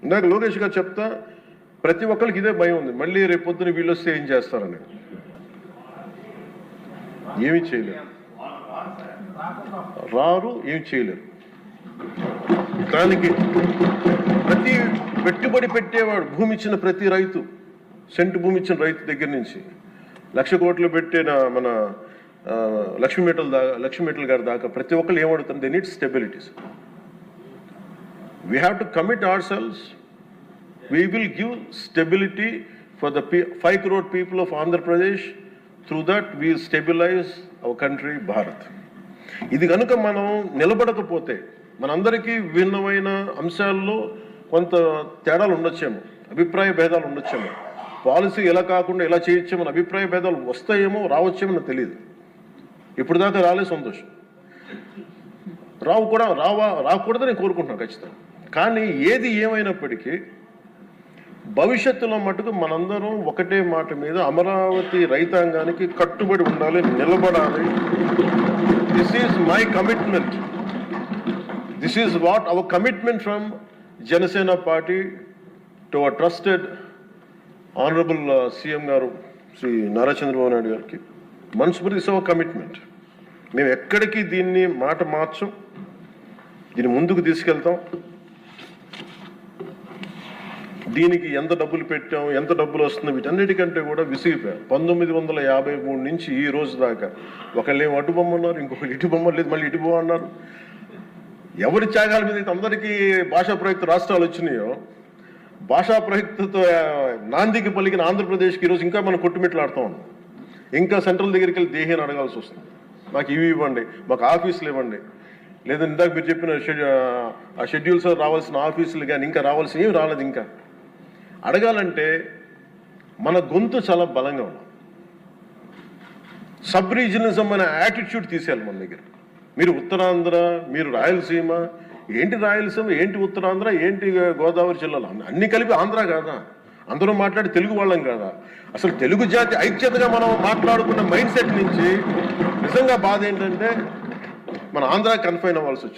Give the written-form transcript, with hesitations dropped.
ఇందాక లోకేష్ గారు చెప్తా ప్రతి ఒక్కరికి ఇదే భయం ఉంది, మళ్ళీ రేపు పొద్దున వీళ్ళు వస్తే ఏం చేస్తారని. ఏమీ చేయలేరు, రారు, ఏమి చేయలేరు. దానికి ప్రతి పెట్టుబడి పెట్టేవాడు, భూమి ఇచ్చిన ప్రతి రైతు, సెంటు భూమి ఇచ్చిన రైతు దగ్గర నుంచి 1,00,000 కోట్లు పెట్టిన మన లక్ష్మీ గారి దాకా ప్రతి ఒక్కరు ఏమడుతుంది, they need stabilities. We have to commit ourselves. We will give stability for the 5 crore people of Andhra Pradesh. Through that, we will stabilize our country, Bharat. ఇది కనుక మనం నిలబడకపోతే మనందరికీ భిన్నమైన అంశాల్లో కొంత తేడాలు ఉండొచ్చేమో, అభిప్రాయ భేదాలు ఉండొచ్చేమో, పాలసీ ఎలా కాకుండా ఎలా చేయొచ్చేమో అభిప్రాయ భేదాలు వస్తాయేమో, రావచ్చేమో నాకు తెలియదు. ఇప్పుడు దాకా రాలే, సంతోషం. రాకూడదని నేను కోరుకుంటున్నాను ఖచ్చితంగా. కానీ ఏది ఏమైనప్పటికీ భవిష్యత్తులో మటుకు మనందరం ఒకటే మాట మీద అమరావతి రైతాంగానికి కట్టుబడి ఉండాలి, నిలబడాలి. This is my commitment. This is what our commitment from Janasena party to our trusted honourable CM గారు శ్రీ నారా చంద్రబాబు నాయుడు గారికి. మనస్ఫూర్తి ఇస్ అవర్ కమిట్మెంట్. మేము ఎక్కడికి దీన్ని మాట మార్చం, దీన్ని ముందుకు తీసుకెళ్తాం. దీనికి ఎంత డబ్బులు పెట్టాం, ఎంత డబ్బులు వస్తుంది, వీటన్నిటికంటే కూడా విసిగిపోయాం. 1953 నుంచి ఈ రోజు దాకా ఒకళ్ళేమో అటు బొమ్మన్నారు, ఇంకొకరు ఇటు బొమ్మ లేదు, మళ్ళీ ఇటు బొమ్మ అన్నారు. ఎవరి త్యాగాల మీద అయితే అందరికీ భాషా ప్రయుక్త రాష్ట్రాలు వచ్చినాయో, భాషా ప్రయుక్తతో నాందికి పలికిన ఆంధ్రప్రదేశ్కి ఈరోజు ఇంకా మనం కొట్టుమిట్లాడుతూ ఉన్నాం. ఇంకా సెంట్రల్ దగ్గరికి వెళ్ళి దేహాన్ని అడగాల్సి వస్తుంది. మాకు ఇవి ఇవ్వండి, మాకు ఆఫీసులు ఇవ్వండి, లేదా ఇందాక మీరు చెప్పిన ఆ షెడ్యూల్స్ రావాల్సిన ఆఫీసులు కానీ ఇంకా రావాల్సిన ఏమి రాలేదు. ఇంకా అడగాలంటే మన గొంతు చాలా బలంగా ఉన్నాం. సబ్ రీజనలిజం అనే యాటిట్యూడ్ తీసేయాలి మన దగ్గర. మీరు ఉత్తరాంధ్ర, మీరు రాయలసీమ, ఏంటి రాయలసీమ, ఏంటి ఉత్తరాంధ్ర, ఏంటి గోదావరి జిల్లాలో అన్ని కలిపి ఆంధ్ర కాదా? అందరూ మాట్లాడి తెలుగు వాళ్ళం కాదా? అసలు తెలుగు జాతి ఐక్యతగా మనం మాట్లాడుకున్న మైండ్ సెట్ నుంచి నిజంగా బాధ ఏంటంటే మన ఆంధ్ర కన్ఫైన్ అవ్వాల్సి వచ్చింది.